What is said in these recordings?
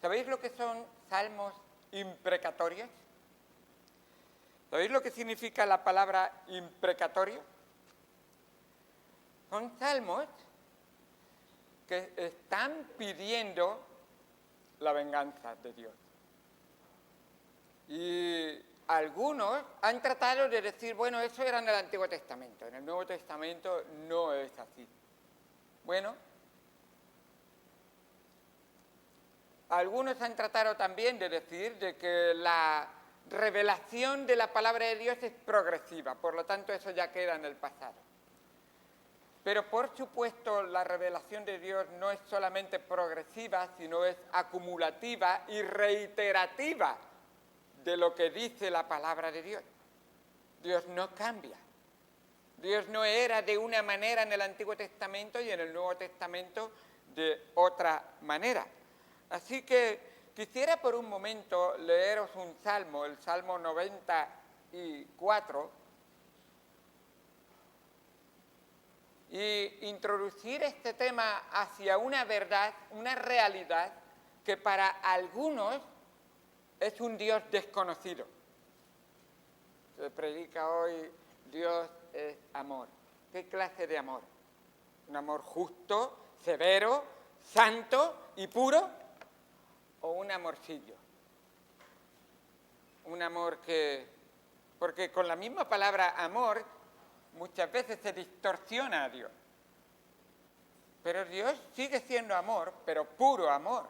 ¿Sabéis lo que son salmos imprecatorios? ¿Sabéis lo que significa la palabra imprecatorio? Son salmos que están pidiendo la venganza de Dios. Y algunos han tratado de decir, bueno, eso era en el Antiguo Testamento, en el Nuevo Testamento no es así. Bueno, algunos han tratado también de decir de que la revelación de la palabra de Dios es progresiva, por lo tanto eso ya queda en el pasado. Pero por supuesto la revelación de Dios no es solamente progresiva, sino es acumulativa y reiterativa de lo que dice la palabra de Dios. Dios no cambia. Dios no era de una manera en el Antiguo Testamento y en el Nuevo Testamento de otra manera. Así que quisiera por un momento leeros un salmo, el Salmo 94, y introducir este tema hacia una verdad, una realidad que para algunos es un Dios desconocido. Se predica hoy, Dios es amor. ¿Qué clase de amor? ¿Un amor justo, severo, santo y puro? ¿O un amorcillo? Un amor que... Porque con la misma palabra amor muchas veces se distorsiona a Dios. Pero Dios sigue siendo amor, pero puro amor.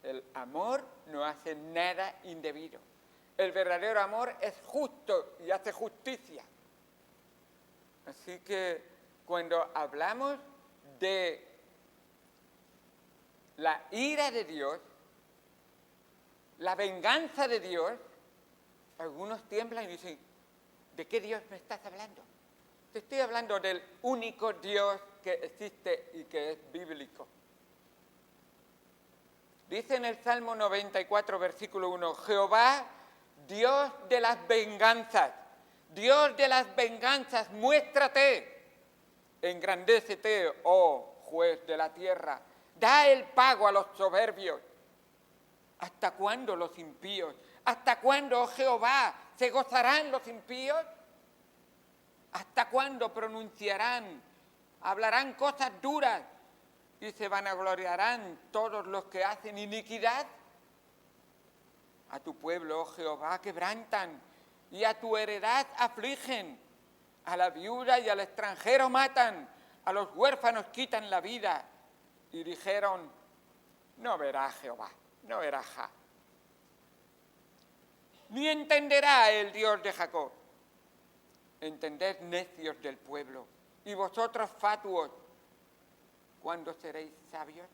El amor no hace nada indebido. El verdadero amor es justo y hace justicia. Así que cuando hablamos de la ira de Dios, la venganza de Dios, algunos tiemblan y dicen, ¿de qué Dios me estás hablando? Te estoy hablando del único Dios que existe y que es bíblico. Dice en el Salmo 94, versículo 1, Jehová, Dios de las venganzas, Dios de las venganzas, muéstrate, engrandécete, oh juez de la tierra, da el pago a los soberbios. ¿Hasta cuándo los impíos? ¿Hasta cuándo, oh Jehová, se gozarán los impíos? ¿Hasta cuándo pronunciarán, hablarán cosas duras y se vanagloriarán todos los que hacen iniquidad? A tu pueblo, oh Jehová, quebrantan y a tu heredad afligen. A la viuda y al extranjero matan, a los huérfanos quitan la vida. Y dijeron, no verá Jehová, no verá Jah, ni entenderá el Dios de Jacob. Entended, necios del pueblo, y vosotros fatuos, ¿cuándo seréis sabios?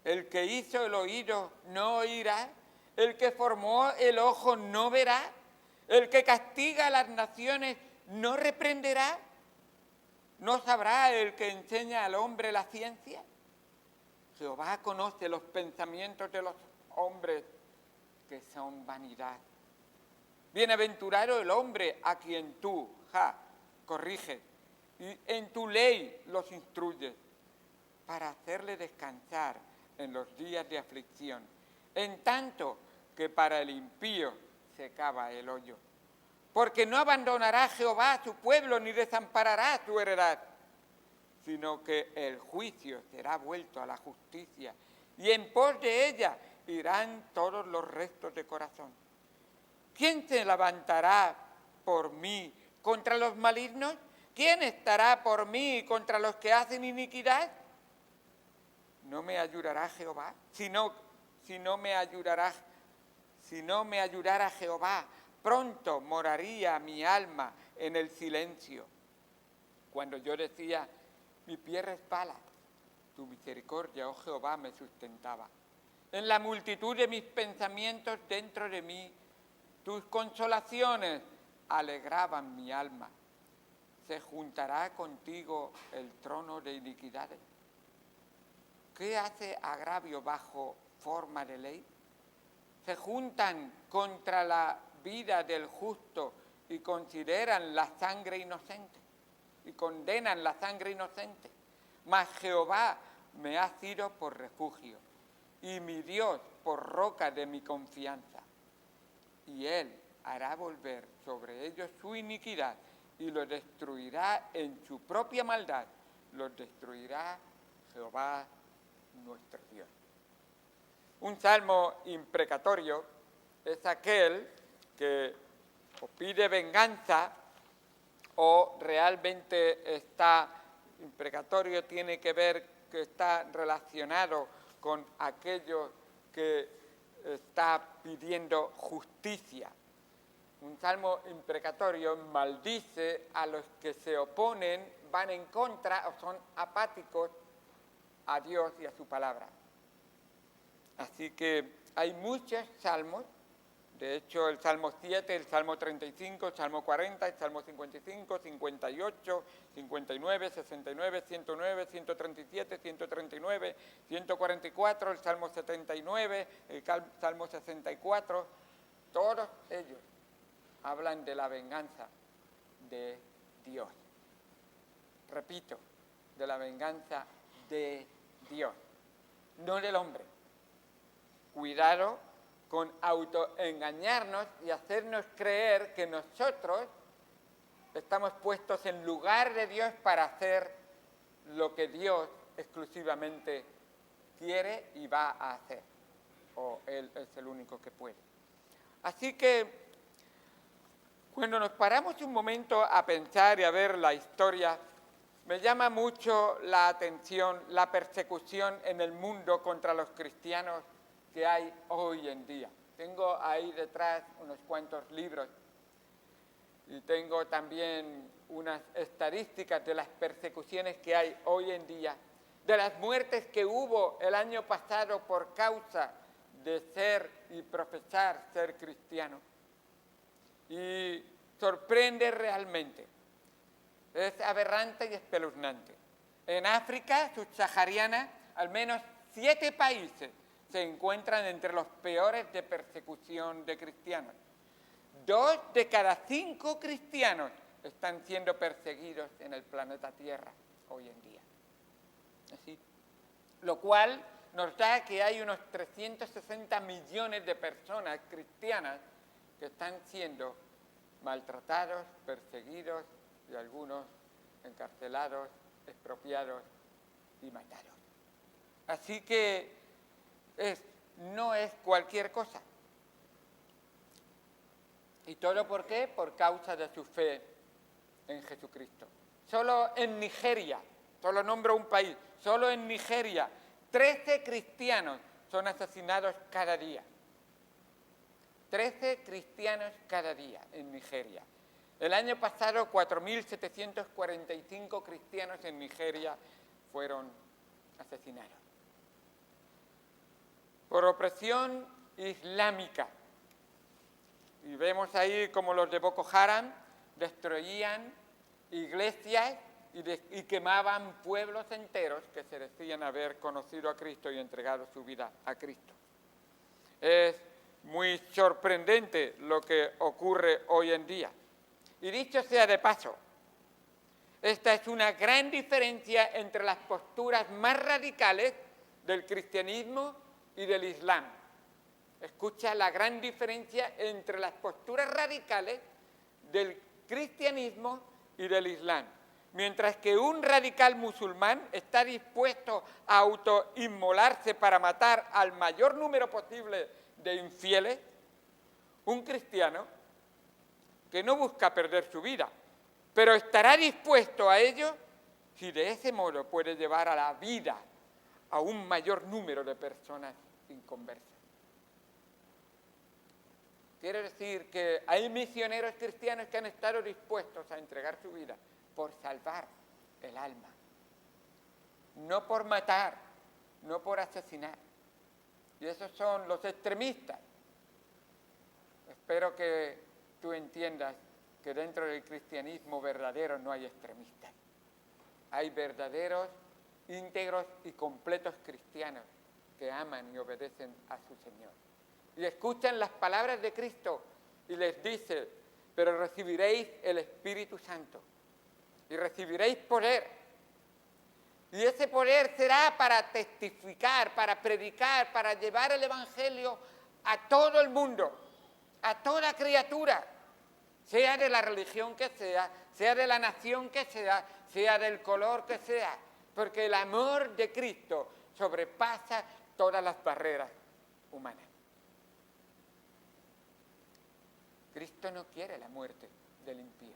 El que hizo el oído no oirá, el que formó el ojo no verá, el que castiga a las naciones no reprenderá, ¿no sabrá el que enseña al hombre la ciencia? Jehová conoce los pensamientos de los hombres, que son vanidad. Bienaventurado el hombre a quien tú, Jah, corriges, y en tu ley los instruyes, para hacerle descansar en los días de aflicción, en tanto que para el impío se cava el hoyo. Porque no abandonará Jehová a su pueblo, ni desamparará a su heredad, sino que el juicio será vuelto a la justicia, y en pos de ella irán todos los restos de corazón. ¿Quién se levantará por mí contra los malignos? ¿Quién estará por mí contra los que hacen iniquidad? ¿No me ayudará Jehová? Si no me ayudara Jehová, pronto moraría mi alma en el silencio. Cuando yo decía, mi pie resbala, tu misericordia, oh Jehová, me sustentaba. En la multitud de mis pensamientos dentro de mí, tus consolaciones alegraban mi alma. ¿Se juntará contigo el trono de iniquidades? ¿Qué hace agravio bajo forma de ley? Se juntan contra la vida del justo y consideran la sangre inocente y condenan la sangre inocente. Mas Jehová me ha sido por refugio y mi Dios por roca de mi confianza. Y Él hará volver sobre ellos su iniquidad y los destruirá en su propia maldad. Los destruirá Jehová nuestro Dios. Un salmo imprecatorio es aquel que o pide venganza o realmente está imprecatorio, tiene que ver que está relacionado con aquello que está pidiendo justicia. Un salmo imprecatorio maldice a los que se oponen, van en contra o son apáticos a Dios y a su palabra. Así que hay muchos salmos, de hecho el Salmo 7, el Salmo 35, el Salmo 40, el Salmo 55, 58, 59, 69, 109, 137, 139, 144, el Salmo 79, el Salmo 64, todos ellos hablan de la venganza de Dios. Repito, de la venganza de Dios, no del hombre. Cuidado con autoengañarnos y hacernos creer que nosotros estamos puestos en lugar de Dios para hacer lo que Dios exclusivamente quiere y va a hacer, o Él es el único que puede. Así que cuando nos paramos un momento a pensar y a ver la historia, me llama mucho la atención la persecución en el mundo contra los cristianos que hay hoy en día. Tengo ahí detrás unos cuantos libros y tengo también unas estadísticas de las persecuciones que hay hoy en día, de las muertes que hubo el año pasado por causa de ser y profesar ser cristiano. Y sorprende realmente. Es aberrante y espeluznante. En África subsahariana, al menos 7 países se encuentran entre los peores de persecución de cristianos. 2 de cada 5 cristianos están siendo perseguidos en el planeta Tierra hoy en día. Así. Lo cual nos da que hay unos 360 millones de personas cristianas que están siendo maltratados, perseguidos y algunos encarcelados, expropiados y matados. Así que no es cualquier cosa. ¿Y todo por qué? Por causa de su fe en Jesucristo. Solo en Nigeria, solo nombro un país, solo en Nigeria, 13 cristianos son asesinados cada día. 13 cristianos cada día en Nigeria. El año pasado, 4.745 cristianos en Nigeria fueron asesinados. Por opresión islámica. Y vemos ahí como los de Boko Haram destruían iglesias y quemaban pueblos enteros que se decían haber conocido a Cristo y entregado su vida a Cristo. Es muy sorprendente lo que ocurre hoy en día. Y dicho sea de paso, esta es una gran diferencia entre las posturas más radicales del cristianismo y del Islam. Escucha la gran diferencia entre las posturas radicales del cristianismo y del Islam. Mientras que un radical musulmán está dispuesto a autoinmolarse para matar al mayor número posible de infieles, un cristiano que no busca perder su vida, pero estará dispuesto a ello si de ese modo puede llevar a la vida a un mayor número de personas inconversas. Quiero decir que hay misioneros cristianos que han estado dispuestos a entregar su vida por salvar el alma, no por matar, no por asesinar. Y esos son los extremistas. Espero que tú entiendas que dentro del cristianismo verdadero no hay extremistas. Hay verdaderos, íntegros y completos cristianos que aman y obedecen a su Señor. Y escuchan las palabras de Cristo y les dice, pero recibiréis el Espíritu Santo y recibiréis poder Y ese poder será para testificar, para predicar, para llevar el Evangelio a todo el mundo, a toda criatura, sea de la religión que sea de la nación que sea del color que sea, porque el amor de Cristo sobrepasa todas las barreras humanas. Cristo no quiere la muerte del impío,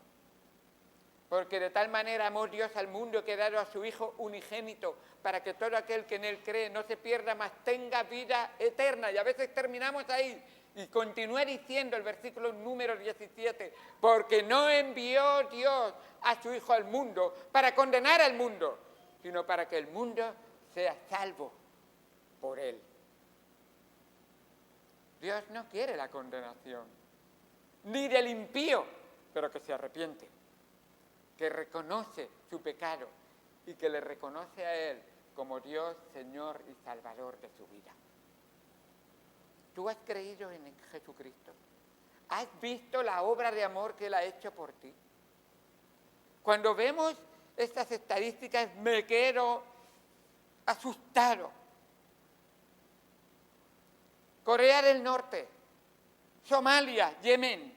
porque de tal manera amó Dios al mundo que ha dado a su Hijo unigénito, para que todo aquel que en Él cree no se pierda, mas tenga vida eterna. Y a veces terminamos ahí, y continúa diciendo el versículo número 17, porque no envió Dios a su Hijo al mundo para condenar al mundo, sino para que el mundo sea salvo por Él. Dios no quiere la condenación, ni del impío, pero que se arrepiente, que reconoce su pecado y que le reconoce a Él como Dios, Señor y Salvador de su vida. ¿Tú has creído en Jesucristo? ¿Has visto la obra de amor que Él ha hecho por ti? Cuando vemos estas estadísticas me quedo asustado. Corea del Norte, Somalia, Yemen,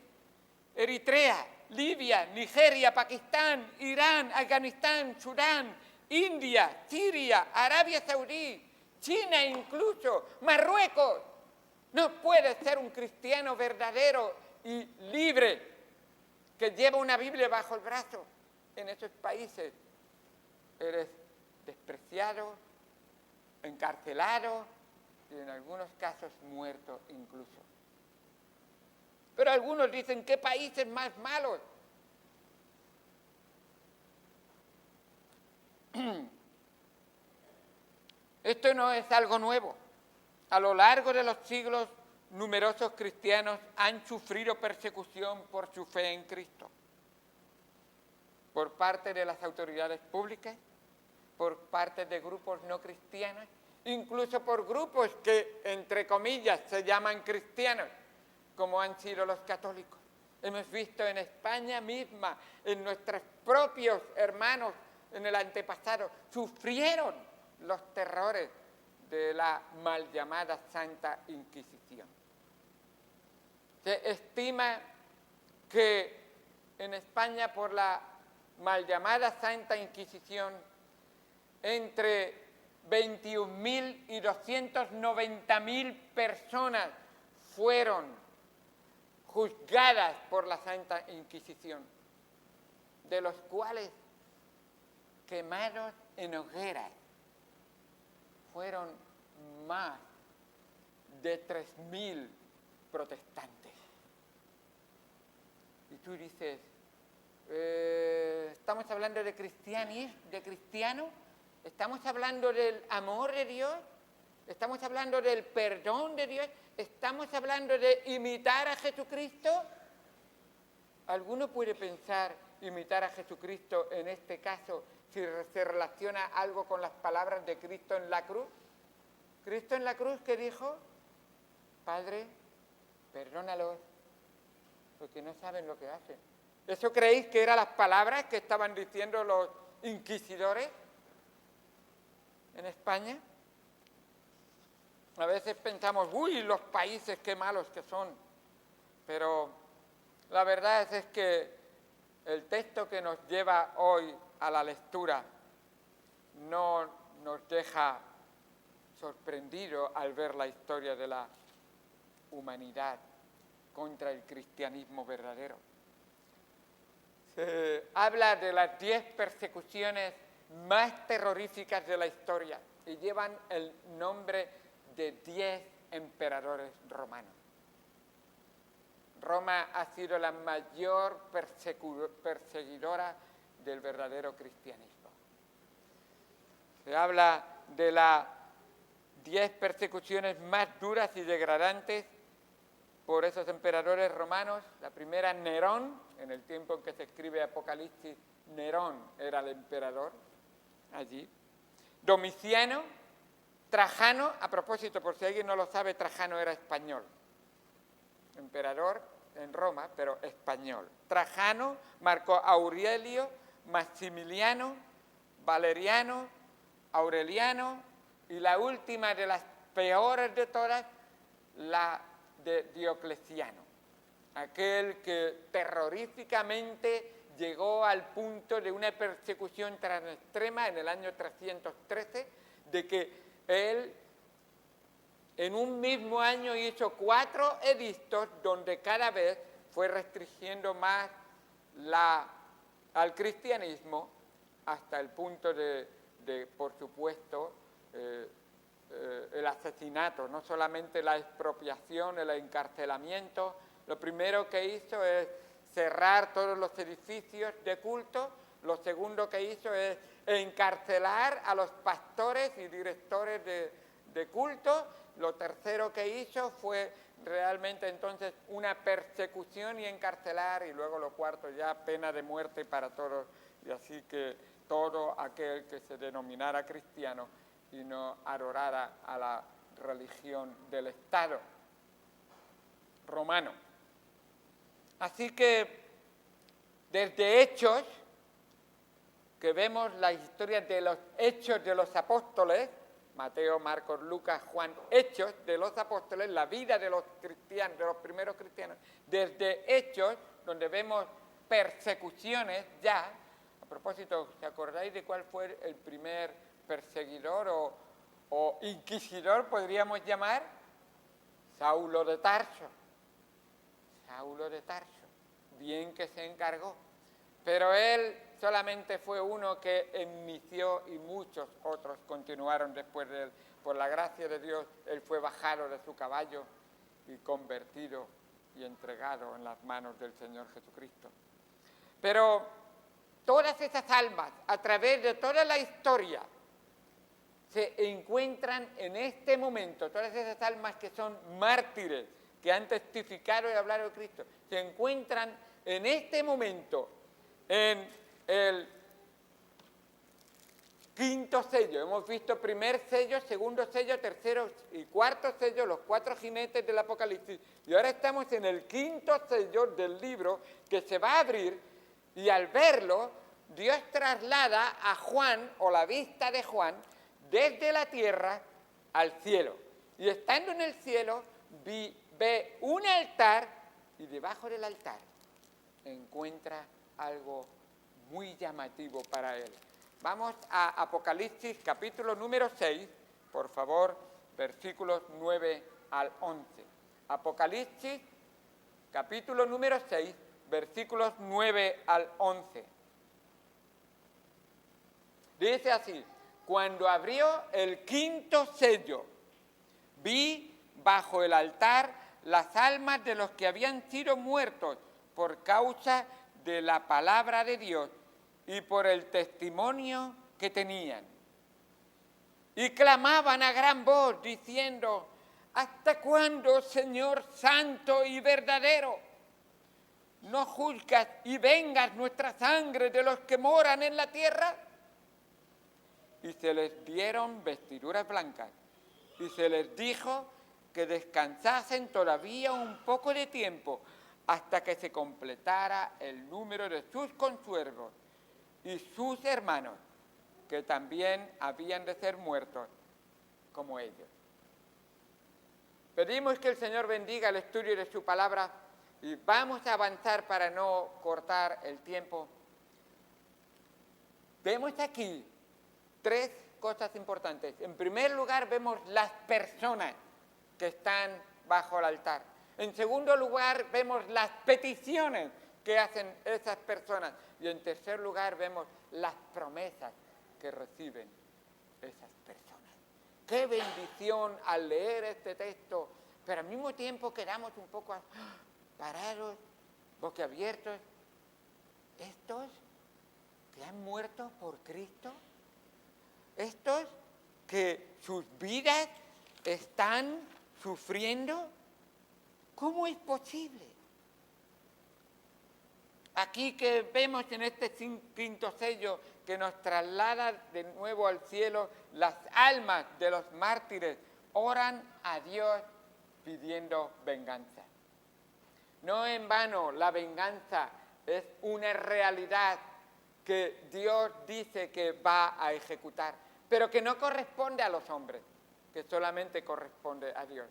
Eritrea, Libia, Nigeria, Pakistán, Irán, Afganistán, Sudán, India, Siria, Arabia Saudí, China incluso, Marruecos. No puede ser un cristiano verdadero y libre que lleva una Biblia bajo el brazo. En esos países eres despreciado, encarcelado y en algunos casos muerto incluso. Pero algunos dicen, ¿qué países más malos? Esto no es algo nuevo. A lo largo de los siglos, numerosos cristianos han sufrido persecución por su fe en Cristo, por parte de las autoridades públicas, por parte de grupos no cristianos, incluso por grupos que, entre comillas, se llaman cristianos, como han sido los católicos. Hemos visto en España misma, en nuestros propios hermanos en el antepasado, sufrieron los terrores de la mal llamada Santa Inquisición. Se estima que en España, por la mal llamada Santa Inquisición, entre 21.000 y 290.000 personas fueron juzgadas por la Santa Inquisición, de los cuales quemados en hogueras fueron más de 3.000 protestantes. Y tú dices, ¿estamos hablando de cristiano? ¿Estamos hablando del amor de Dios? ¿Estamos hablando del perdón de Dios? ¿Estamos hablando de imitar a Jesucristo? ¿Alguno puede pensar imitar a Jesucristo en este caso si se relaciona algo con las palabras de Cristo en la cruz? Cristo en la cruz, ¿qué dijo? Padre, perdónalos, porque no saben lo que hacen. ¿Eso creéis que eran las palabras que estaban diciendo los inquisidores en España? A veces pensamos, uy, los países qué malos que son, pero la verdad es que el texto que nos lleva hoy a la lectura no nos deja sorprendido al ver la historia de la humanidad contra el cristianismo verdadero. Se habla de las 10 persecuciones más terroríficas de la historia y llevan el nombre de 10 emperadores romanos. Roma ha sido la mayor perseguidora del verdadero cristianismo. Se habla de las 10 persecuciones más duras y degradantes por esos emperadores romanos. La primera, Nerón, en el tiempo en que se escribe Apocalipsis, Nerón era el emperador allí. Domiciano, Trajano, a propósito, por si alguien no lo sabe, Trajano era español. Emperador en Roma, pero español. Trajano, Marco Aurelio, Maximiliano, Valeriano, Aureliano, y la última de las peores de todas, la de Diocleciano, aquel que terroríficamente llegó al punto de una persecución tan extrema en el año 313, de que él en un mismo año hizo 4 edictos donde cada vez fue restringiendo más al cristianismo, hasta el punto de por supuesto, el asesinato, no solamente la expropiación, el encarcelamiento. Lo primero que hizo es cerrar todos los edificios de culto. Lo segundo que hizo es encarcelar a los pastores y directores de culto. Lo tercero que hizo fue realmente entonces una persecución y encarcelar, y luego lo cuarto ya pena de muerte para todos, y así que todo aquel que se denominara cristiano y no adorara a la religión del Estado romano. Así que desde Hechos, que vemos la historia de los Hechos de los Apóstoles, Mateo, Marcos, Lucas, Juan, Hechos de los Apóstoles, la vida de los cristianos, de los primeros cristianos, desde Hechos, donde vemos persecuciones ya. A propósito, ¿te acordáis de cuál fue el primer perseguidor o inquisidor, podríamos llamar? Saulo de Tarso. Saulo de Tarso. Bien que se encargó. Pero él solamente fue uno que inició y muchos otros continuaron después de él. Por la gracia de Dios, él fue bajado de su caballo y convertido y entregado en las manos del Señor Jesucristo. Pero todas esas almas, a través de toda la historia, se encuentran en este momento, todas esas almas que son mártires, que han testificado y hablado de Cristo, se encuentran en este momento en el quinto sello. Hemos visto primer sello, segundo sello, tercero y cuarto sello, los 4 jinetes del Apocalipsis, y ahora estamos en el quinto sello del libro que se va a abrir, y al verlo, Dios traslada a Juan, o la vista de Juan, desde la tierra al cielo. Y estando en el cielo, ve un altar, y debajo del altar encuentra algo muy llamativo para él. Vamos a Apocalipsis, capítulo número 6, por favor, versículos 9 al 11. Apocalipsis, capítulo número 6, versículos 9 al 11. Dice así: cuando abrió el quinto sello, vi bajo el altar las almas de los que habían sido muertos por causa de la palabra de Dios y por el testimonio que tenían. Y clamaban a gran voz diciendo: ¿hasta cuándo, Señor santo y verdadero, no juzgas y vengas nuestra sangre de los que moran en la tierra? Y se les dieron vestiduras blancas, y se les dijo que descansasen todavía un poco de tiempo, hasta que se completara el número de sus consiervos y sus hermanos, que también habían de ser muertos como ellos. Pedimos que el Señor bendiga el estudio de su palabra, y vamos a avanzar para no cortar el tiempo. Vemos aquí 3 cosas importantes. En primer lugar, vemos las personas que están bajo el altar. En segundo lugar, vemos las peticiones que hacen esas personas. Y en tercer lugar, vemos las promesas que reciben esas personas. ¡Qué bendición al leer este texto! Pero al mismo tiempo quedamos un poco parados, boquiabiertos. ¿Estos que han muerto por Cristo? ¿Estos que sus vidas están sufriendo? ¿Cómo es posible? Aquí que vemos en este quinto sello que nos traslada de nuevo al cielo, las almas de los mártires oran a Dios pidiendo venganza. No en vano, la venganza es una realidad que Dios dice que va a ejecutar. pero que no corresponde a los hombres, que solamente corresponde a Dios.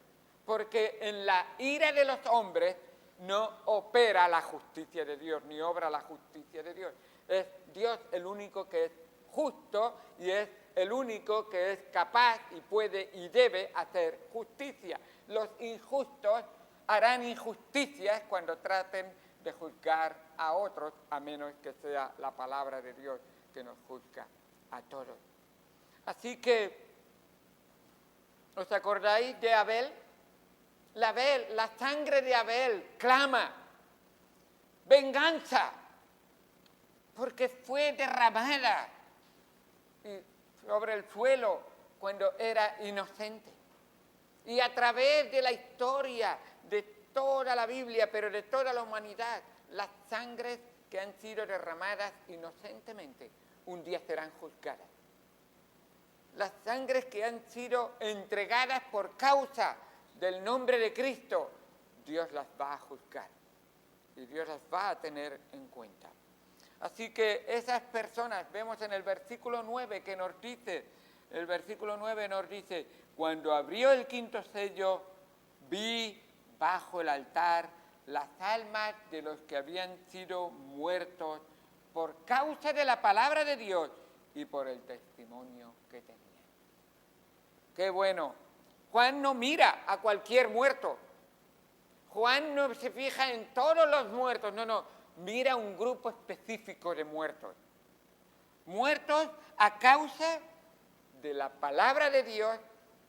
Porque en la ira de los hombres no opera la justicia de Dios, ni obra la justicia de Dios. Es Dios el único que es justo y es el único que es capaz y puede y debe hacer justicia. Los injustos harán injusticias cuando traten de juzgar a otros, a menos que sea la palabra de Dios que nos juzga a todos. Así que, ¿os acordáis de Abel? La sangre de Abel clama venganza, porque fue derramada sobre el suelo cuando era inocente. Y a través de la historia de toda la Biblia, pero de toda la humanidad, las sangres que han sido derramadas inocentemente un día serán juzgadas. Las sangres que han sido entregadas por causa del nombre de Cristo, Dios las va a juzgar y Dios las va a tener en cuenta. Así que esas personas, vemos en el versículo 9 que nos dice, cuando abrió el quinto sello, vi bajo el altar las almas de los que habían sido muertos por causa de la palabra de Dios y por el testimonio que tenían. ¡Qué bueno! Juan no mira a cualquier muerto. Juan no se fija en todos los muertos, no, mira un grupo específico de muertos. Muertos a causa de la palabra de Dios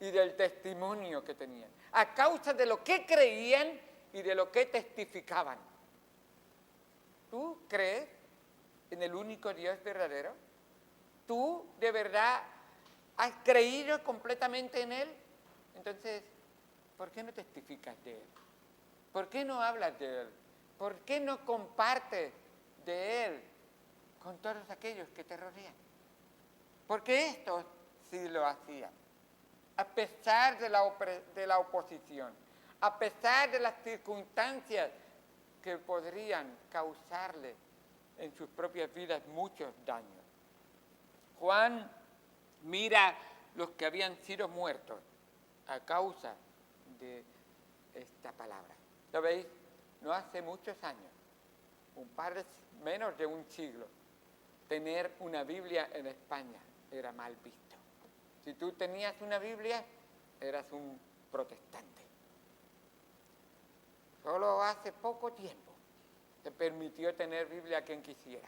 y del testimonio que tenían. A causa de lo que creían y de lo que testificaban. ¿Tú crees en el único Dios verdadero? ¿Tú de verdad has creído completamente en Él? Entonces, ¿por qué no testificas de Él? ¿Por qué no hablas de Él? ¿Por qué no compartes de Él con todos aquellos que te rodean? Porque estos sí lo hacían. A pesar de la oposición, a pesar de las circunstancias que podrían causarle en sus propias vidas muchos daños. Juan mira los que habían sido muertos a causa de esta palabra. ¿Sabéis? No hace muchos años, menos de un siglo, tener una Biblia en España era mal visto. Si tú tenías una Biblia, eras un protestante. Solo hace poco tiempo se permitió tener Biblia a quien quisiera.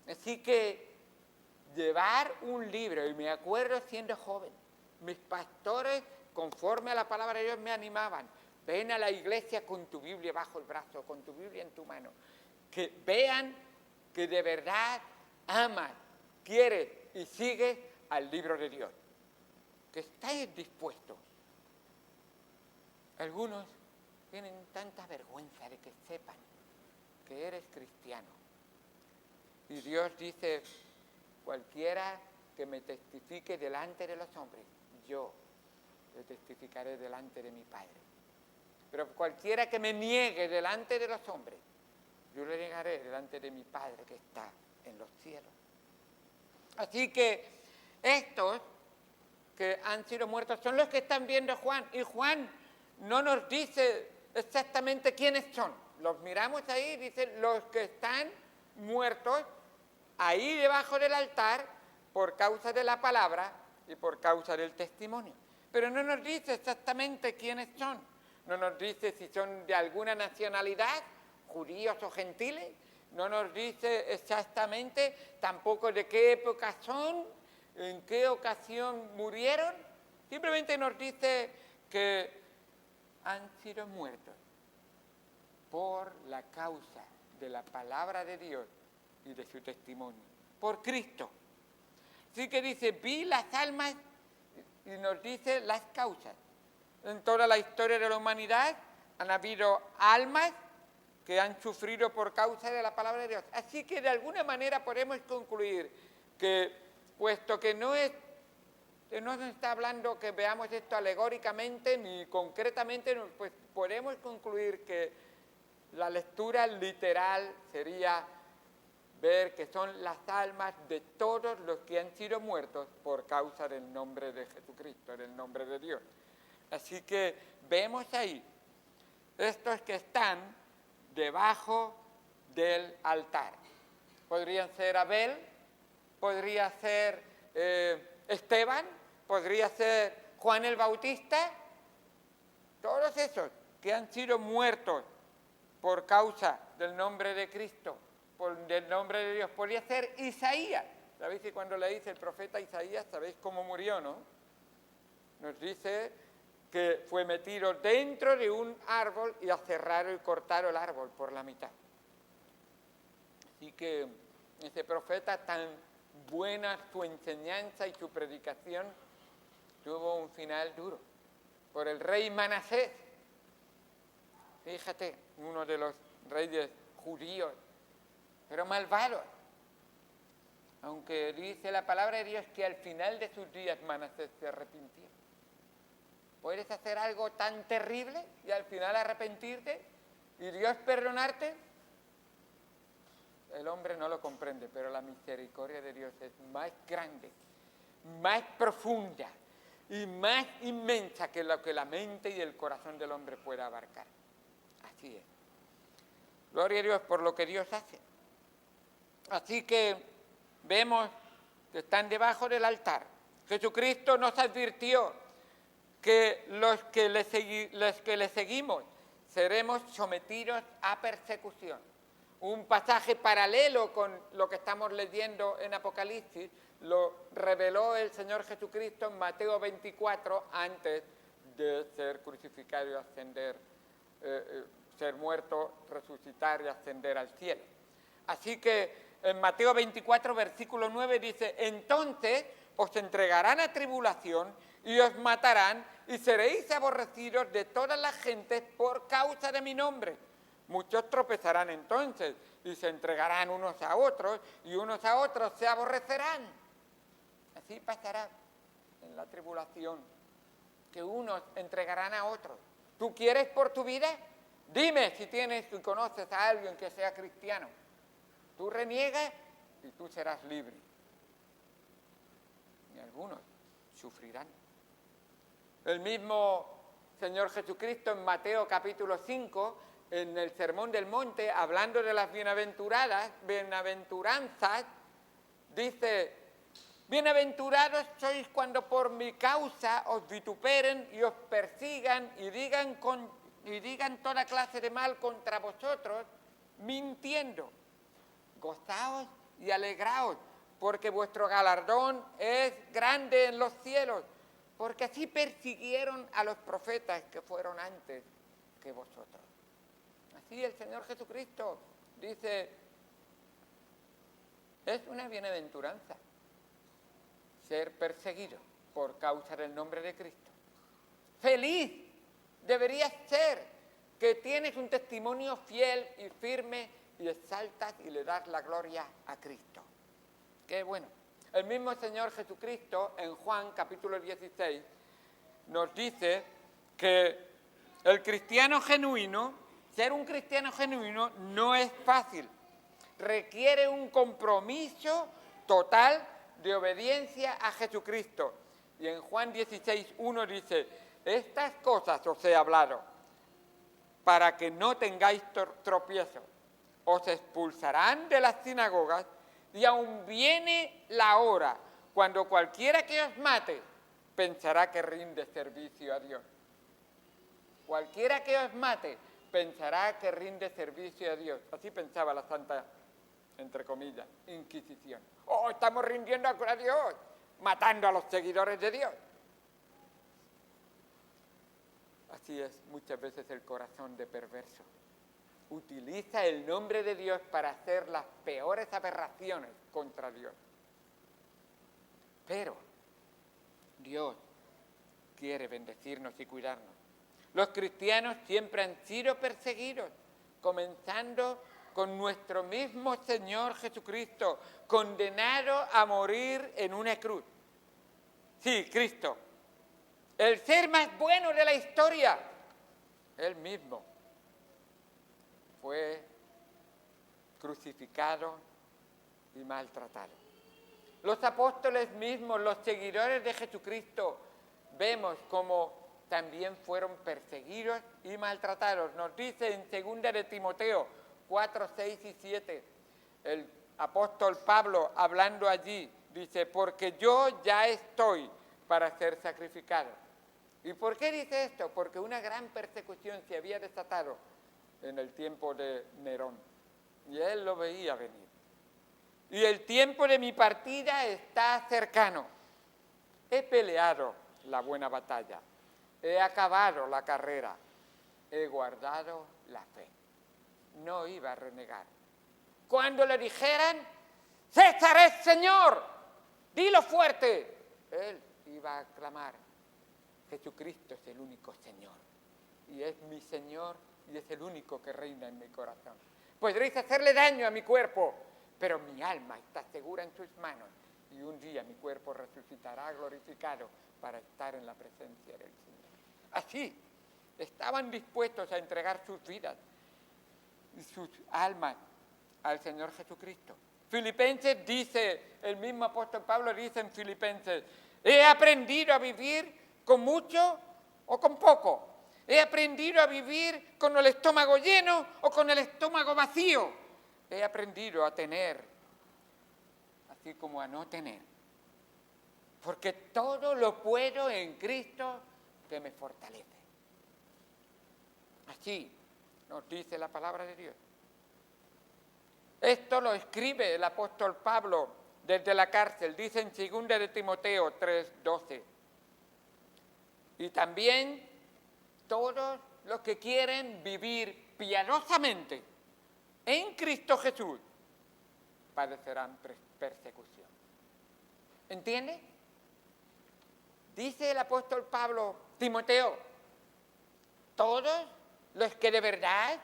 Así que llevar un libro, y me acuerdo siendo joven, mis pastores, conforme a la palabra de Dios, me animaban. Ven a la iglesia con tu Biblia bajo el brazo, con tu Biblia en tu mano. Que vean que de verdad amas, quieres y sigues al libro de Dios. Que estáis dispuestos. Algunos tienen tanta vergüenza de que sepan que eres cristiano. Y Dios dice, cualquiera que me testifique delante de los hombres, yo le testificaré delante de mi Padre. Pero cualquiera que me niegue delante de los hombres, yo le negaré delante de mi Padre que está en los cielos. Así que estos que han sido muertos son los que están viendo a Juan. Y Juan no nos dice exactamente quiénes son. Los miramos ahí, dicen los que están muertos ahí debajo del altar por causa de la palabra y por causa del testimonio. Pero no nos dice exactamente quiénes son. No nos dice si son de alguna nacionalidad, judíos o gentiles. No nos dice exactamente tampoco de qué época son, en qué ocasión murieron. Simplemente nos dice que han sido muertos por la causa de la palabra de Dios y de su testimonio, por Cristo. Así que dice, vi las almas y nos dice las causas. En toda la historia de la humanidad han habido almas que han sufrido por causa de la palabra de Dios. Así que de alguna manera podemos concluir que, puesto que no nos está hablando que veamos esto alegóricamente ni concretamente, pues podemos concluir que la lectura literal sería ver que son las almas de todos los que han sido muertos por causa del nombre de Jesucristo, del nombre de Dios. Así que vemos ahí estos que están debajo del altar. Podrían ser Abel, podría ser Esteban, podría ser Juan el Bautista, todos esos que han sido muertos por causa del nombre de Cristo, del nombre de Dios. Podría ser Isaías. ¿Sabéis que cuando leéis el profeta Isaías, sabéis cómo murió, no? Nos dice que fue metido dentro de un árbol y aserraron y cortaron el árbol por la mitad. Así que ese profeta, tan buena su enseñanza y su predicación, tuvo un final duro. Por el rey Manasés, fíjate, uno de los reyes judíos, pero malvados. Aunque dice la palabra de Dios que al final de sus días Manasés se arrepintió. ¿Puedes hacer algo tan terrible y al final arrepentirte y Dios perdonarte? El hombre no lo comprende, pero la misericordia de Dios es más grande, más profunda y más inmensa que lo que la mente y el corazón del hombre pueda abarcar. Así es. Gloria a Dios por lo que Dios hace. Así que vemos que están debajo del altar. Jesucristo nos advirtió que los que le seguimos seremos sometidos a persecución. Un pasaje paralelo con lo que estamos leyendo en Apocalipsis lo reveló el Señor Jesucristo en Mateo 24 antes de ser crucificado y ascender, ser muerto, resucitar y ascender al cielo. Así que en Mateo 24, versículo 9 dice: entonces os entregarán a tribulación y os matarán y seréis aborrecidos de todas las gentes por causa de mi nombre. Muchos tropezarán entonces y se entregarán unos a otros y unos a otros se aborrecerán. Así pasará en la tribulación, que unos entregarán a otros. ¿Tú quieres por tu vida? Dime si tienes y conoces a alguien que sea cristiano. Tú reniegas y tú serás libre. Y algunos sufrirán. El mismo Señor Jesucristo en Mateo capítulo 5, en el Sermón del Monte, hablando de las bienaventuranzas, dice: bienaventurados sois cuando por mi causa os vituperen y os persigan y digan toda clase de mal contra vosotros, mintiendo. Gozaos y alegraos, porque vuestro galardón es grande en los cielos, porque así persiguieron a los profetas que fueron antes que vosotros. Así el Señor Jesucristo dice: es una bienaventuranza ser perseguido por causa del nombre de Cristo. Feliz deberías ser que tienes un testimonio fiel y firme y exaltas y le das la gloria a Cristo. Qué bueno. El mismo Señor Jesucristo en Juan capítulo 16 nos dice que el cristiano genuino, ser un cristiano genuino no es fácil. Requiere un compromiso total de obediencia a Jesucristo. Y en Juan 16:1 dice: estas cosas os he hablado para que no tengáis tropiezo. Os expulsarán de las sinagogas y aún viene la hora cuando cualquiera que os mate pensará que rinde servicio a Dios. Cualquiera que os mate pensará que rinde servicio a Dios. Así pensaba la Santa, entre comillas, Inquisición. Oh, estamos rindiendo a Dios, matando a los seguidores de Dios. Así es muchas veces el corazón de perverso. Utiliza el nombre de Dios para hacer las peores aberraciones contra Dios. Pero Dios quiere bendecirnos y cuidarnos. Los cristianos siempre han sido perseguidos, comenzando con nuestro mismo Señor Jesucristo, condenado a morir en una cruz. Sí, Cristo, el ser más bueno de la historia, Él mismo fue crucificado y maltratado. Los apóstoles mismos, los seguidores de Jesucristo, vemos cómo también fueron perseguidos y maltratados. Nos dice en 2 de Timoteo 4, 6 y 7, el apóstol Pablo hablando allí, dice, porque yo ya estoy para ser sacrificado. ¿Y por qué dice esto? Porque una gran persecución se había desatado en el tiempo de Nerón, y él lo veía venir. Y el tiempo de mi partida está cercano. He peleado la buena batalla, he acabado la carrera, he guardado la fe. No iba a renegar. Cuando le dijeran, César es Señor, dilo fuerte, él iba a clamar, Jesucristo es el único Señor, y es mi Señor, y es el único que reina en mi corazón. Podréis hacerle daño a mi cuerpo, pero mi alma está segura en sus manos, y un día mi cuerpo resucitará glorificado para estar en la presencia del Señor. Así, estaban dispuestos a entregar sus vidas y sus almas al Señor Jesucristo. Filipenses dice, el mismo apóstol Pablo dice en Filipenses, he aprendido a vivir con mucho o con poco. He aprendido a vivir con el estómago lleno o con el estómago vacío. He aprendido a tener, así como a no tener. Porque todo lo puedo en Cristo que me fortalece. Así nos dice la palabra de Dios. Esto lo escribe el apóstol Pablo desde la cárcel, dice en 2 de Timoteo 3:12. Y también todos los que quieren vivir piadosamente en Cristo Jesús padecerán persecución. ¿Entiende? Dice el apóstol Pablo, Timoteo, todos los que de verdad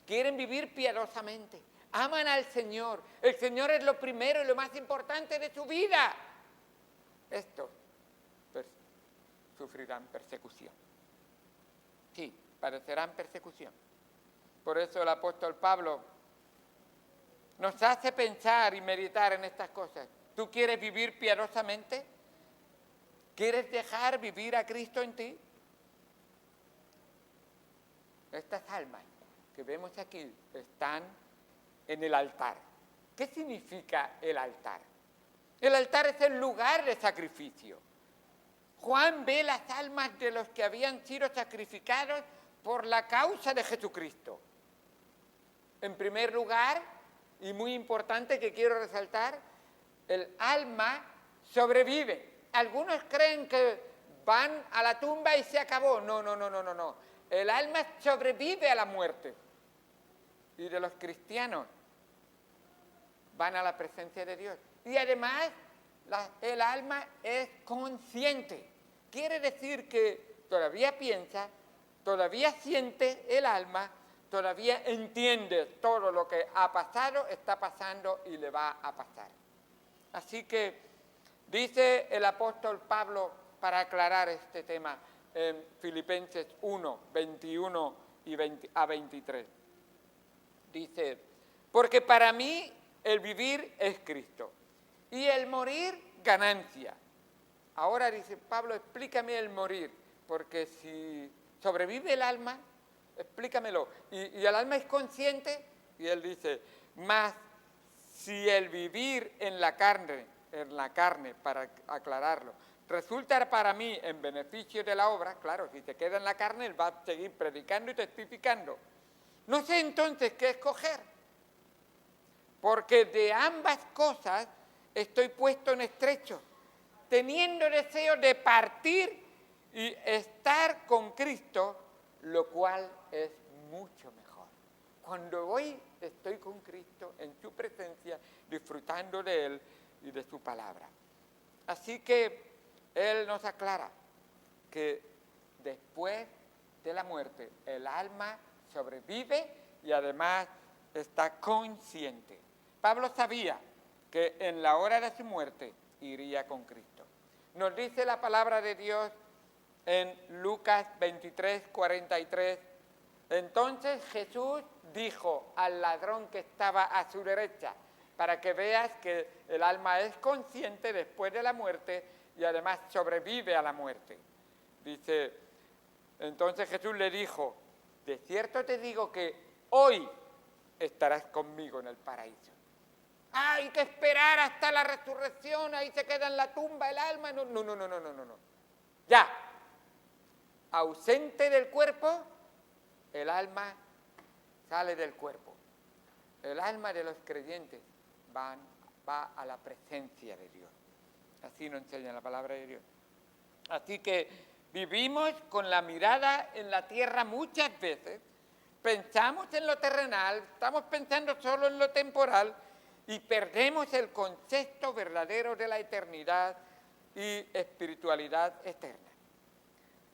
quieren vivir piadosamente, aman al Señor, el Señor es lo primero y lo más importante de su vida, estos sufrirán persecución. Sí, padecerán persecución. Por eso el apóstol Pablo nos hace pensar y meditar en estas cosas. ¿Tú quieres vivir piadosamente? ¿Quieres dejar vivir a Cristo en ti? Estas almas que vemos aquí están en el altar. ¿Qué significa el altar? El altar es el lugar de sacrificio. Juan ve las almas de los que habían sido sacrificados por la causa de Jesucristo. En primer lugar, y muy importante que quiero resaltar, el alma sobrevive. Algunos creen que van a la tumba y se acabó. No. El alma sobrevive a la muerte. Y de los cristianos van a la presencia de Dios. Y además, el alma es consciente. Quiere decir que todavía piensa, todavía siente el alma, todavía entiende todo lo que ha pasado, está pasando y le va a pasar. Así que dice el apóstol Pablo, para aclarar este tema, en Filipenses 1, 21 a 23. Dice, porque para mí el vivir es Cristo y el morir ganancia. Ahora dice Pablo, explícame el morir, porque si sobrevive el alma, explícamelo. Y el alma es consciente, y él dice, mas si el vivir en la carne, para aclararlo, resulta para mí en beneficio de la obra, claro, si te queda en la carne, él va a seguir predicando y testificando. No sé entonces qué escoger, porque de ambas cosas estoy puesto en estrecho, teniendo deseo de partir y estar con Cristo, lo cual es mucho mejor. Cuando hoy estoy con Cristo en su presencia, disfrutando de Él y de su palabra. Así que Él nos aclara que después de la muerte el alma sobrevive y además está consciente. Pablo sabía que en la hora de su muerte iría con Cristo. Nos dice la palabra de Dios en Lucas 23, 43. Entonces Jesús dijo al ladrón que estaba a su derecha, para que veas que el alma es consciente después de la muerte y además sobrevive a la muerte. Dice, entonces Jesús le dijo, de cierto te digo que hoy estarás conmigo en el paraíso. Hay que esperar hasta la resurrección, ahí se queda en la tumba el alma. No. Ya, ausente del cuerpo, el alma sale del cuerpo. El alma de los creyentes va a la presencia de Dios. Así nos enseña la palabra de Dios. Así que vivimos con la mirada en la tierra muchas veces, pensamos en lo terrenal, estamos pensando solo en lo temporal y perdemos el concepto verdadero de la eternidad y espiritualidad eterna.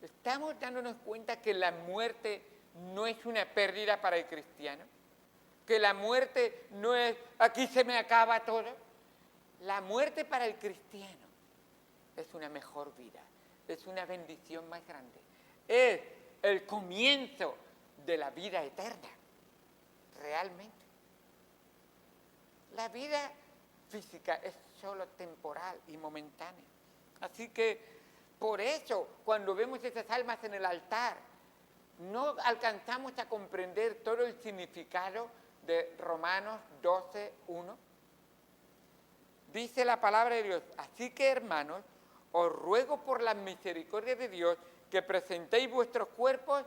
¿Estamos dándonos cuenta que la muerte no es una pérdida para el cristiano? Que la muerte no es, aquí se me acaba todo. La muerte para el cristiano es una mejor vida, es una bendición más grande. Es el comienzo de la vida eterna, realmente. La vida física es solo temporal y momentánea. Así que, por eso, cuando vemos esas almas en el altar, no alcanzamos a comprender todo el significado de Romanos 12:1. Dice la palabra de Dios, así que hermanos, os ruego por la misericordia de Dios que presentéis vuestros cuerpos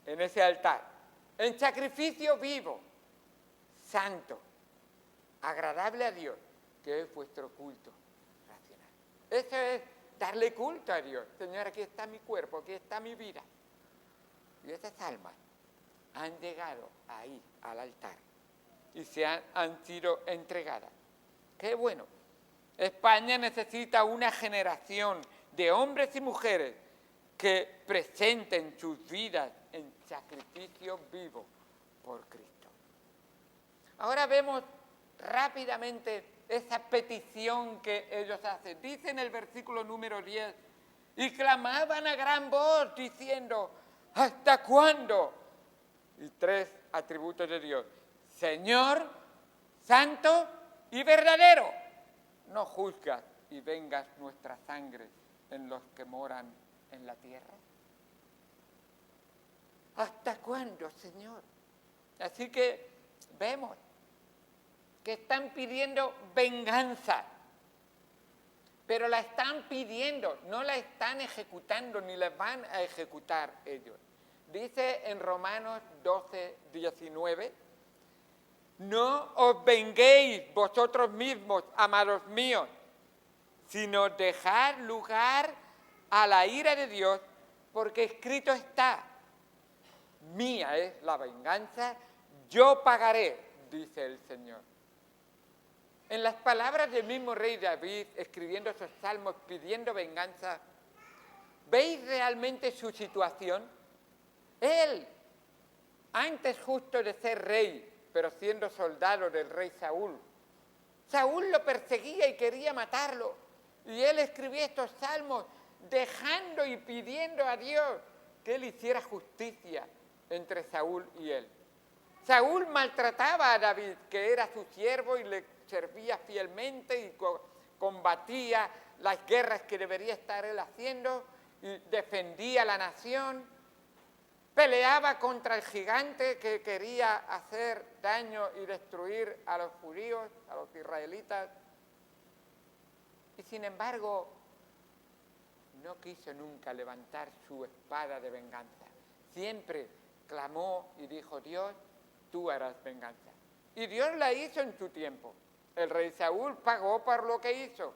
en ese altar, en sacrificio vivo, santo, agradable a Dios, que es vuestro culto racional. Eso es darle culto a Dios. Señor, aquí está mi cuerpo, aquí está mi vida. Y esas almas han llegado ahí, al altar, y han sido entregadas. ¡Qué bueno! España necesita una generación de hombres y mujeres que presenten sus vidas en sacrificio vivo por Cristo. Ahora vemos rápidamente esa petición que ellos hacen. Dice en el versículo número 10, y clamaban a gran voz diciendo, ¿hasta cuándo? Y 3 atributos de Dios. Señor, santo y verdadero, no juzgas y vengas nuestra sangre en los que moran en la tierra. ¿Hasta cuándo, Señor? Así que vemos que están pidiendo venganza, pero la están pidiendo, no la están ejecutando, ni la van a ejecutar ellos. Dice en Romanos 12:19, no os venguéis vosotros mismos, amados míos, sino dejad lugar a la ira de Dios, porque escrito está, mía es la venganza, yo pagaré, dice el Señor. En las palabras del mismo rey David, escribiendo esos salmos, pidiendo venganza, ¿veis realmente su situación? Él, antes justo de ser rey, pero siendo soldado del rey Saúl, Saúl lo perseguía y quería matarlo. Y él escribía estos salmos dejando y pidiendo a Dios que él hiciera justicia entre Saúl y él. Saúl maltrataba a David, que era su siervo y le servía fielmente y combatía las guerras que debería estar él haciendo y defendía la nación. Peleaba contra el gigante que quería hacer daño y destruir a los judíos, a los israelitas. Y sin embargo, no quiso nunca levantar su espada de venganza. Siempre clamó y dijo, Dios, tú harás venganza. Y Dios la hizo en su tiempo. El rey Saúl pagó por lo que hizo.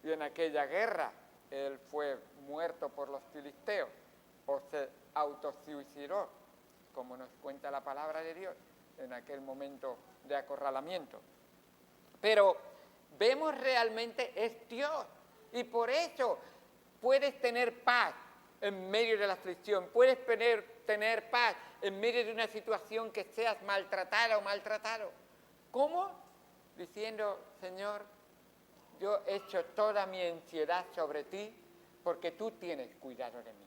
Y en aquella guerra, él fue muerto por los filisteos o se autosuicidó, como nos cuenta la palabra de Dios, en aquel momento de acorralamiento. Pero vemos realmente es Dios, y por eso puedes tener paz en medio de la aflicción, puedes tener paz en medio de una situación que seas maltratada o maltratado. ¿Cómo? Diciendo, Señor, yo he hecho toda mi ansiedad sobre ti porque tú tienes cuidado de mí.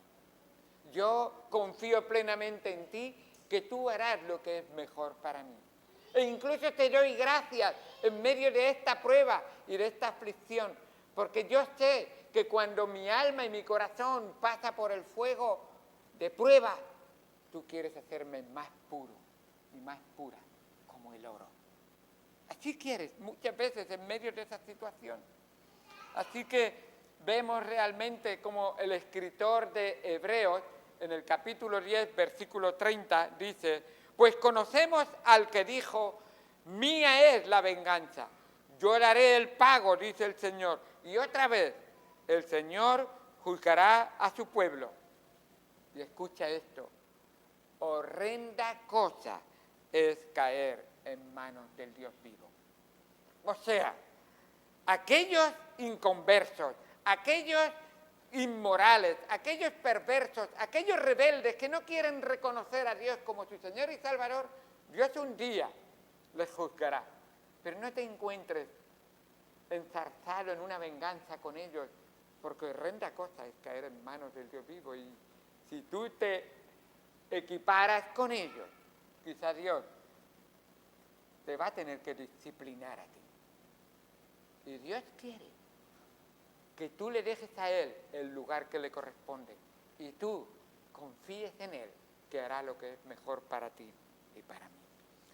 Yo confío plenamente en ti, que tú harás lo que es mejor para mí. E incluso te doy gracias en medio de esta prueba y de esta aflicción, porque yo sé que cuando mi alma y mi corazón pasa por el fuego de prueba, tú quieres hacerme más puro y más pura como el oro. Así quieres muchas veces en medio de esa situación. Así que vemos realmente como el escritor de Hebreos, en el capítulo 10, versículo 30, dice: pues conocemos al que dijo, mía es la venganza, yo daré el pago, dice el Señor. Y otra vez, el Señor juzgará a su pueblo. Y escucha esto: horrenda cosa es caer en manos del Dios vivo. O sea, aquellos inconversos, aquellos inmorales, aquellos perversos, aquellos rebeldes que no quieren reconocer a Dios como su Señor y Salvador, Dios un día les juzgará. Pero no te encuentres enzarzado en una venganza con ellos, porque horrenda cosa es caer en manos del Dios vivo. Y si tú te equiparas con ellos, quizá Dios te va a tener que disciplinar a ti. Y Dios quiere que tú le dejes a Él el lugar que le corresponde y tú confíes en Él, que hará lo que es mejor para ti y para mí.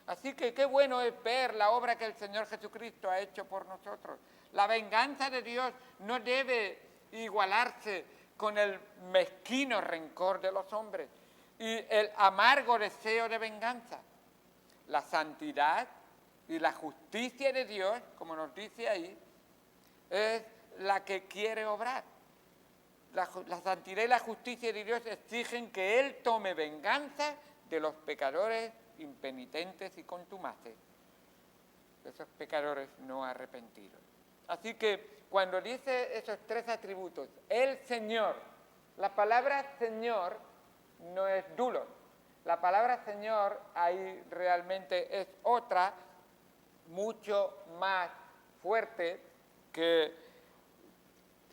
Así que qué bueno es ver la obra que el Señor Jesucristo ha hecho por nosotros. La venganza de Dios no debe igualarse con el mezquino rencor de los hombres y el amargo deseo de venganza. La santidad y la justicia de Dios, como nos dice ahí, es la que quiere obrar. La santidad y la justicia de Dios exigen que Él tome venganza de los pecadores impenitentes y contumaces, de esos pecadores no arrepentidos. Así que cuando dice esos tres atributos, el Señor, la palabra Señor no es dulo. La palabra Señor ahí realmente es otra, mucho más fuerte, que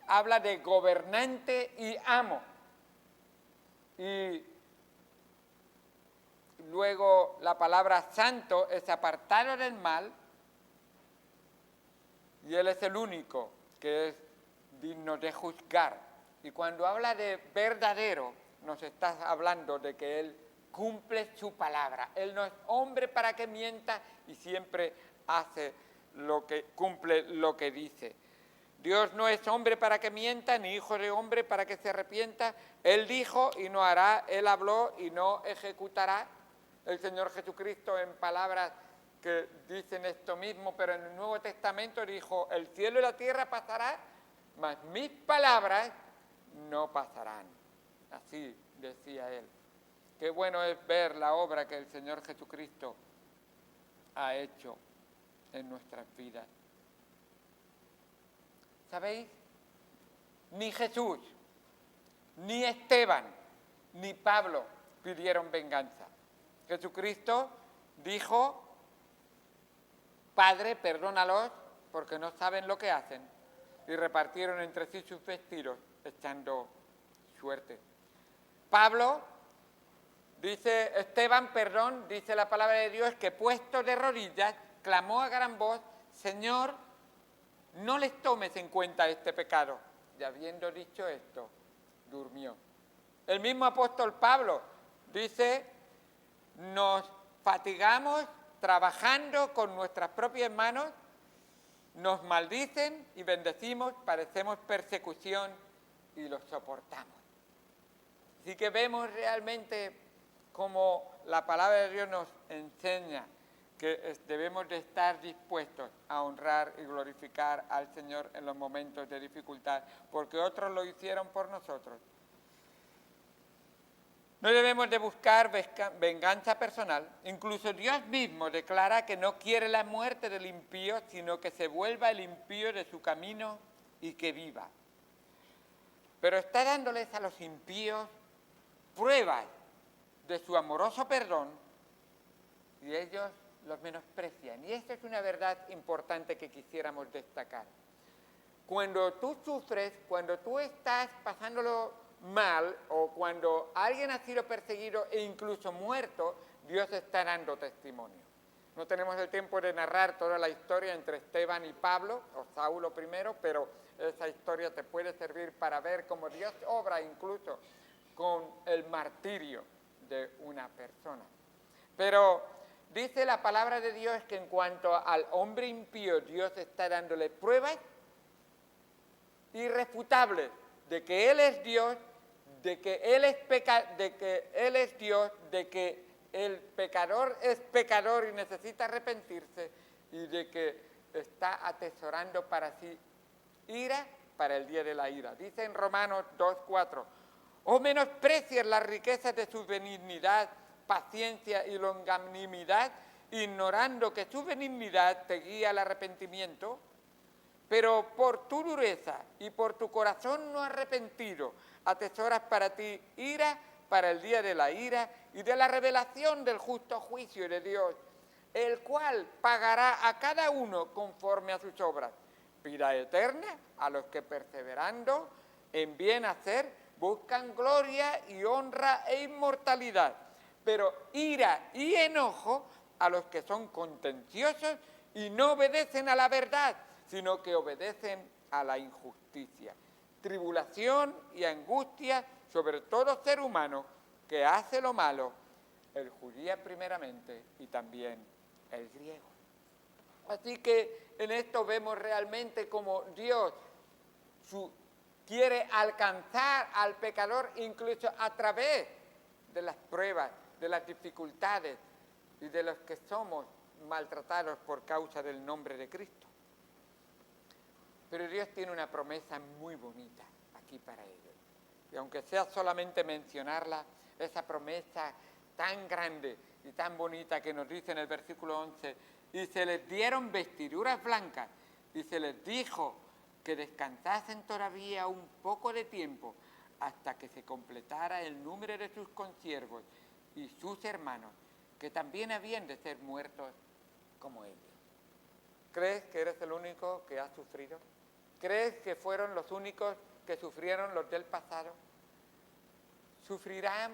habla de gobernante y amo. Y luego la palabra santo es apartado del mal, y Él es el único que es digno de juzgar. Y cuando habla de verdadero, nos está hablando de que Él cumple su palabra. Él no es hombre para que mienta y siempre hace lo que cumple lo que dice. Dios no es hombre para que mienta, ni hijo de hombre para que se arrepienta. Él dijo y no hará, Él habló y no ejecutará. El Señor Jesucristo, en palabras que dicen esto mismo, pero en el Nuevo Testamento dijo: el cielo y la tierra pasarán, mas mis palabras no pasarán. Así decía Él. Qué bueno es ver la obra que el Señor Jesucristo ha hecho en nuestras vidas. ¿Sabéis? Ni Jesús, ni Esteban, ni Pablo pidieron venganza. Jesucristo dijo: Padre, perdónalos porque no saben lo que hacen. Y repartieron entre sí sus vestidos, echando suerte. Pablo dice, Esteban, perdón, dice la palabra de Dios, que puesto de rodillas, clamó a gran voz: Señor, no les tomes en cuenta este pecado. Y habiendo dicho esto, durmió. El mismo apóstol Pablo dice: nos fatigamos trabajando con nuestras propias manos, nos maldicen y bendecimos, padecemos persecución y lo soportamos. Así que vemos realmente cómo la palabra de Dios nos enseña que debemos de estar dispuestos a honrar y glorificar al Señor en los momentos de dificultad, porque otros lo hicieron por nosotros. No debemos de buscar venganza personal. Incluso Dios mismo declara que no quiere la muerte del impío, sino que se vuelva el impío de su camino y que viva. Pero está dándoles a los impíos pruebas de su amoroso perdón y ellos los menosprecian. Y esta es una verdad importante que quisiéramos destacar. Cuando tú sufres, cuando tú estás pasándolo mal o cuando alguien ha sido perseguido e incluso muerto, Dios está dando testimonio. No tenemos el tiempo de narrar toda la historia entre Esteban y Pablo, o Saulo primero, pero esa historia te puede servir para ver cómo Dios obra incluso con el martirio de una persona. Pero dice la palabra de Dios que en cuanto al hombre impío, Dios está dándole pruebas irrefutables de que Él es Dios, de que Él es Dios, de que el pecador es pecador y necesita arrepentirse, y de que está atesorando para sí ira para el día de la ira. Dice en Romanos 2:4, o menosprecias las riquezas de su benignidad, paciencia y longanimidad, ignorando que su benignidad te guía al arrepentimiento. Pero por tu dureza y por tu corazón no arrepentido, atesoras para ti ira para el día de la ira y de la revelación del justo juicio de Dios, el cual pagará a cada uno conforme a sus obras. Vida eterna a los que perseverando en bien hacer buscan gloria y honra e inmortalidad, pero ira y enojo a los que son contenciosos y no obedecen a la verdad, sino que obedecen a la injusticia. Tribulación y angustia sobre todo ser humano que hace lo malo, el judío primeramente y también el griego. Así que en esto vemos realmente cómo Dios quiere alcanzar al pecador incluso a través de las pruebas, de las dificultades y de los que somos maltratados por causa del nombre de Cristo. Pero Dios tiene una promesa muy bonita aquí para ellos. Y aunque sea solamente mencionarla, esa promesa tan grande y tan bonita que nos dice en el versículo 11, y se les dieron vestiduras blancas, y se les dijo que descansasen todavía un poco de tiempo hasta que se completara el número de sus consiervos y sus hermanos, que también habían de ser muertos como ellos. ¿Crees que eres el único que ha sufrido? ¿Crees que fueron los únicos que sufrieron los del pasado? Sufrirán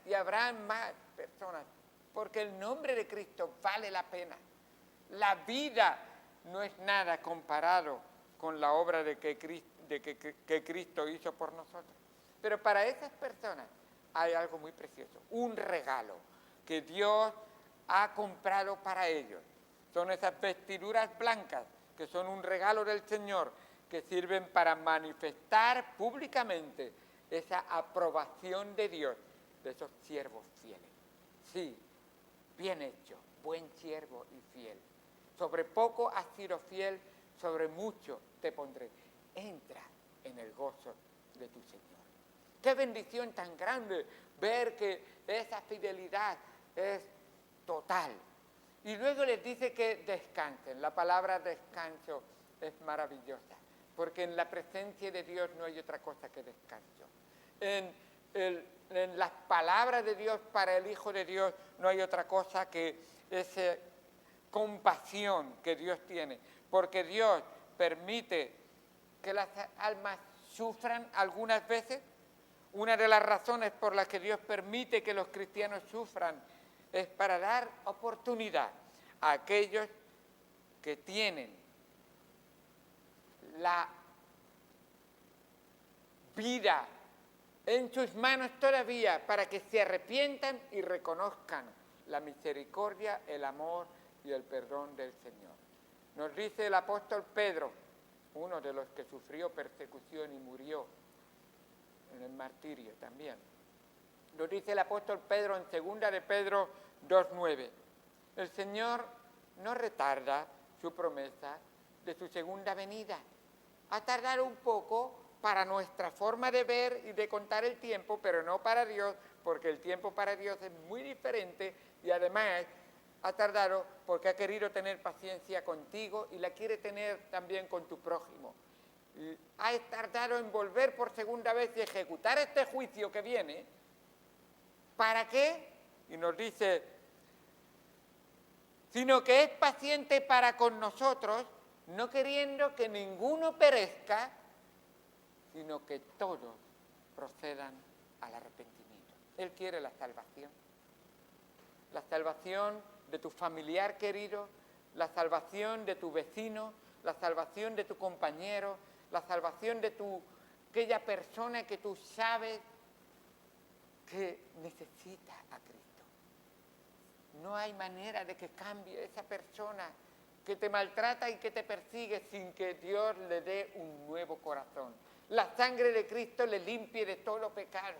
y habrán más personas, porque el nombre de Cristo vale la pena. La vida no es nada comparado con la obra que Cristo hizo por nosotros. Pero para esas personas hay algo muy precioso, un regalo que Dios ha comprado para ellos. Son esas vestiduras blancas que son un regalo del Señor, que sirven para manifestar públicamente esa aprobación de Dios de esos siervos fieles. Sí, bien hecho, buen siervo y fiel. Sobre poco has sido fiel, sobre mucho te pondré. Entra en el gozo de tu Señor. Qué bendición tan grande ver que esa fidelidad es total. Y luego les dice que descansen. La palabra descanso es maravillosa, porque en la presencia de Dios no hay otra cosa que descanso. En las palabras de Dios para el Hijo de Dios no hay otra cosa que esa compasión que Dios tiene, porque Dios permite que las almas sufran algunas veces. Una de las razones por las que Dios permite que los cristianos sufran es para dar oportunidad a aquellos que tienen la vida en sus manos todavía, para que se arrepientan y reconozcan la misericordia, el amor y el perdón del Señor. Nos dice el apóstol Pedro, uno de los que sufrió persecución y murió en el martirio también. Nos dice el apóstol Pedro en 2 de Pedro 2:9. El Señor no retarda su promesa de su segunda venida. Ha tardado un poco para nuestra forma de ver y de contar el tiempo, pero no para Dios, porque el tiempo para Dios es muy diferente, y además ha tardado porque ha querido tener paciencia contigo y la quiere tener también con tu prójimo. Y ha tardado en volver por segunda vez y ejecutar este juicio que viene. ¿Para qué? Y nos dice, sino que es paciente para con nosotros, no queriendo que ninguno perezca, sino que todos procedan al arrepentimiento. Él quiere la salvación. la salvación de tu familiar querido, la salvación de tu vecino, la salvación de tu compañero, la salvación de aquella persona que tú sabes que necesita a Cristo. No hay manera de que cambie esa persona que te maltrata y que te persigue sin que Dios le dé un nuevo corazón. La sangre de Cristo le limpie de todo pecado.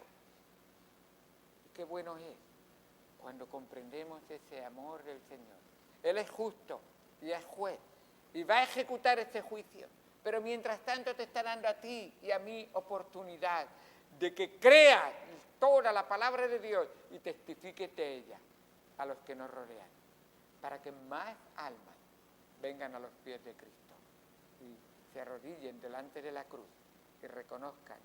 Y qué bueno es cuando comprendemos ese amor del Señor. Él es justo y es juez y va a ejecutar ese juicio. Pero mientras tanto te está dando a ti y a mí oportunidad de que creas toda la palabra de Dios y testifiques de ella a los que nos rodean, para que más almas vengan a los pies de Cristo y se arrodillen delante de la cruz y reconozcan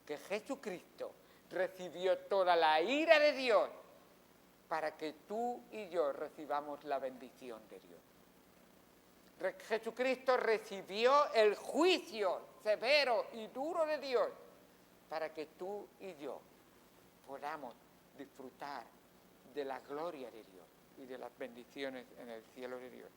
que Jesucristo recibió toda la ira de Dios para que tú y yo recibamos la bendición de Dios. Jesucristo recibió el juicio severo y duro de Dios para que tú y yo podamos disfrutar de la gloria de Dios y de las bendiciones en el cielo de Dios.